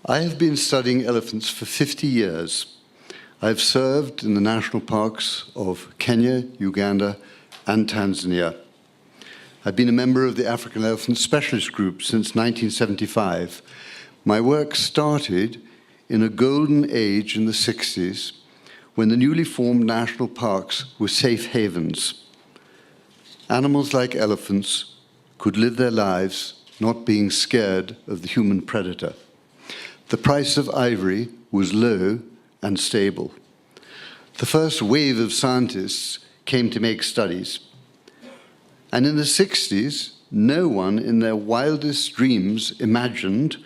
I have been studying elephants for 50 years. I've served in the national parks of Kenya, Uganda, and Tanzania. I've been a member of the African Elephant Specialist Group since 1975. My work started in a golden age in the 60s when the newly formed national parks were safe havens. Animals like elephants could live their lives not being scared of the human predator. The price of ivory was low and stable. The first wave of scientists came to make studies. And in the 60s, no one in their wildest dreams imagined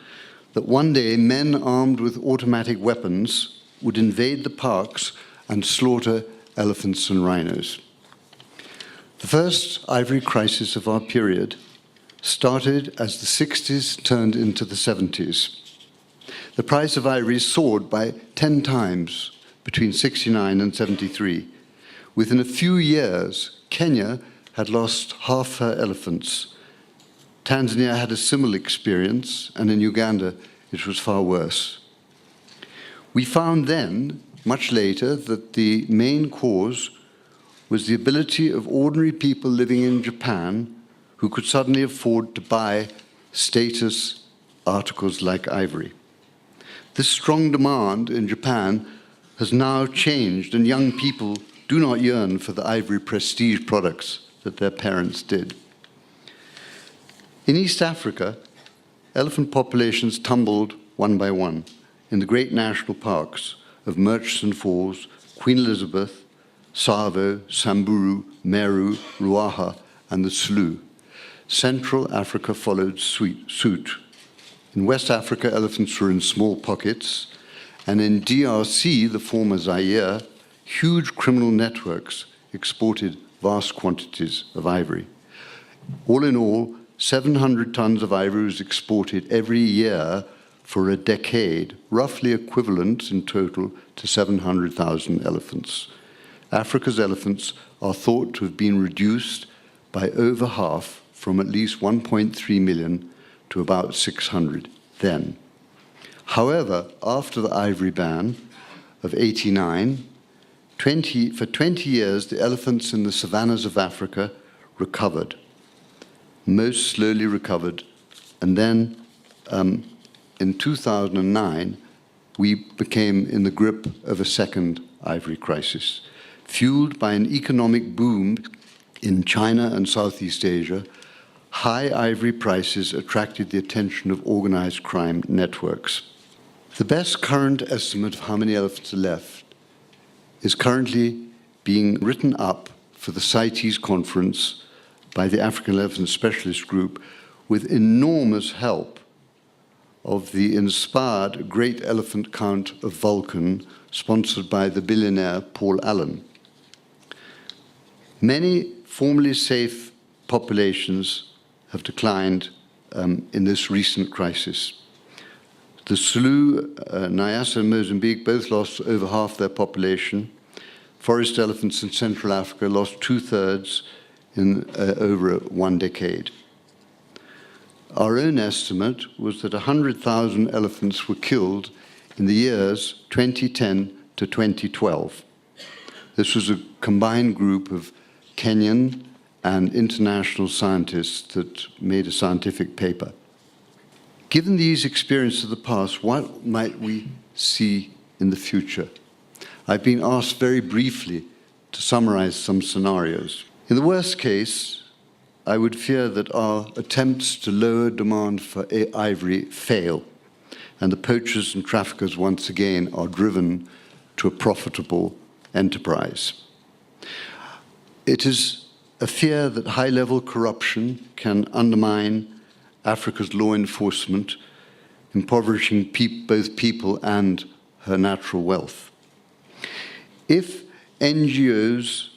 that one day men armed with automatic weapons would invade the parks and slaughter elephants and rhinos. The first ivory crisis of our period started as the 60s turned into the 70s. The price of ivory soared by 10 times between 69 and 73. Within a few years, Kenya had lost half her elephants. Tanzania had a similar experience, and in Uganda, it was far worse. We found then, much later, that the main cause was the ability of ordinary people living in Japan who could suddenly afford to buy status articles like ivory. This strong demand in Japan has now changed, and young people do not yearn for the ivory prestige products that their parents did. In East Africa, elephant populations tumbled one by one in the great national parks of Murchison Falls, Queen Elizabeth, Tsavo, Samburu, Meru, Ruaha, and the Slough. Central Africa followed suit. In West Africa, elephants were in small pockets, and in DRC, the former Zaire, huge criminal networks exported vast quantities of ivory. All in all, 700 tons of ivory was exported every year for a decade, roughly equivalent in total to 700,000 elephants. Africa's elephants are thought to have been reduced by over half, from at least 1.3 million to about 600 then. However, after the ivory ban of '89, for 20 years, the elephants in the savannas of Africa recovered, most slowly recovered, and then in 2009, we became in the grip of a second ivory crisis. Fueled by an economic boom in China and Southeast Asia, high ivory prices attracted the attention of organized crime networks. The best current estimate of how many elephants are left is currently being written up for the CITES conference by the African Elephant Specialist Group with enormous help of the inspired Great Elephant Count of Vulcan, sponsored by the billionaire Paul Allen. Many formerly safe populations have declined in this recent crisis. The Slough, Nyassa and Mozambique both lost over half their population. Forest elephants in Central Africa lost 2/3 in over 1 decade. Our own estimate was that 100,000 elephants were killed in the years 2010 to 2012. This was a combined group of Kenyan and international scientists that made a scientific paper. Given these experiences of the past, what might we see in the future? I've been asked very briefly to summarize some scenarios. In the worst case, I would fear that our attempts to lower demand for ivory fail, and the poachers and traffickers once again are driven to a profitable enterprise. It is a fear that high-level corruption can undermine Africa's law enforcement, impoverishing both people and her natural wealth. If NGOs,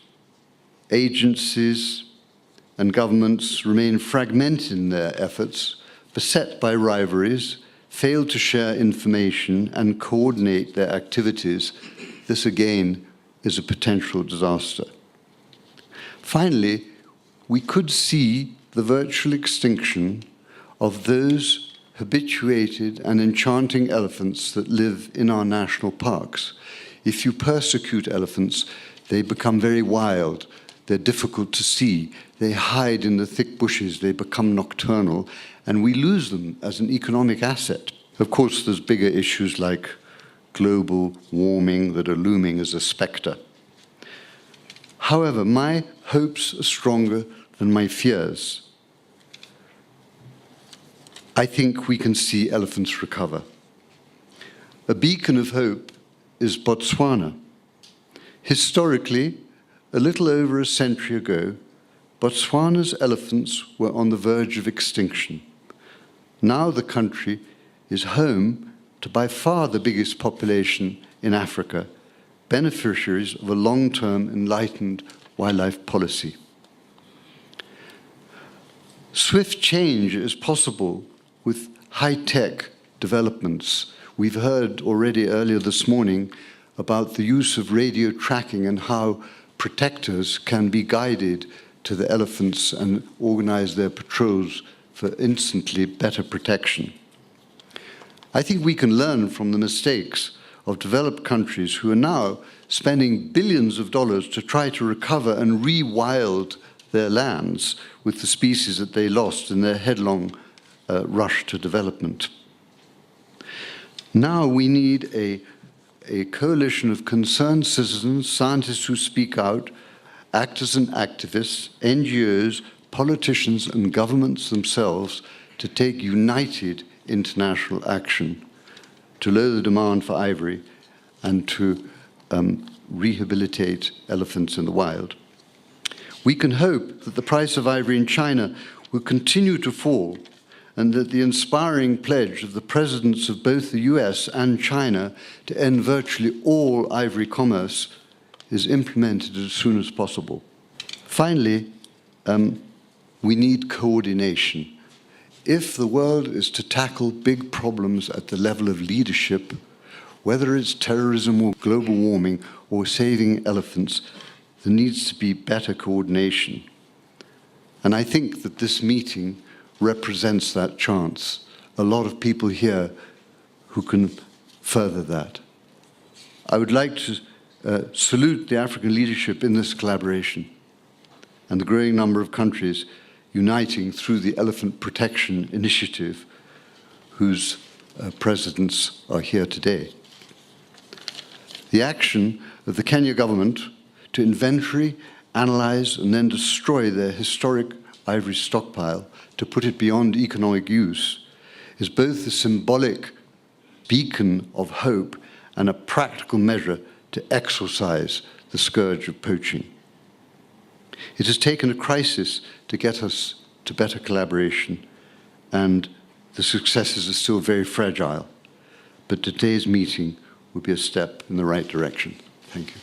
agencies, and governments remain fragmented in their efforts, beset by rivalries, fail to share information and coordinate their activities, this again is a potential disaster. Finally, we could see the virtual extinction of those habituated and enchanting elephants that live in our national parks. If you persecute elephants, they become very wild. They're difficult to see. They hide in the thick bushes. They become nocturnal, and we lose them as an economic asset. Of course, there's bigger issues like global warming that are looming as a spectre. However, my hopes are stronger than my fears. I think we can see elephants recover. A beacon of hope is Botswana. Historically, a little over a century ago, Botswana's elephants were on the verge of extinction. Now the country is home to by far the biggest population in Africa, beneficiaries of a long-term enlightened wildlife policy. Swift change is possible with high-tech developments. We've heard already earlier this morning about the use of radio tracking and how protectors can be guided to the elephants and organize their patrols for instantly better protection. I think we can learn from the mistakes of developed countries who are now spending billions of dollars to try to recover and re-wild their lands with the species that they lost in their headlong rush to development. Now we need a coalition of concerned citizens, scientists who speak out, actors and activists, NGOs, politicians and governments themselves to take united international action to lower the demand for ivory and to rehabilitate elephants in the wild. We can hope that the price of ivory in China will continue to fall and that the inspiring pledge of the presidents of both the US and China to end virtually all ivory commerce is implemented as soon as possible. Finally, we need coordination. If the world is to tackle big problems at the level of leadership, whether it's terrorism or global warming or saving elephants, there needs to be better coordination. And I think that this meeting represents that chance. A lot of people here who can further that. I would like to salute the African leadership in this collaboration and the growing number of countries uniting through the Elephant Protection Initiative, whose presidents are here today. The action of the Kenya government to inventory, analyze, and then destroy their historic ivory stockpile to put it beyond economic use is both a symbolic beacon of hope and a practical measure to exorcise the scourge of poaching. It has taken a crisis to get us to better collaboration, and the successes are still very fragile. But today's meeting will be a step in the right direction. Thank you.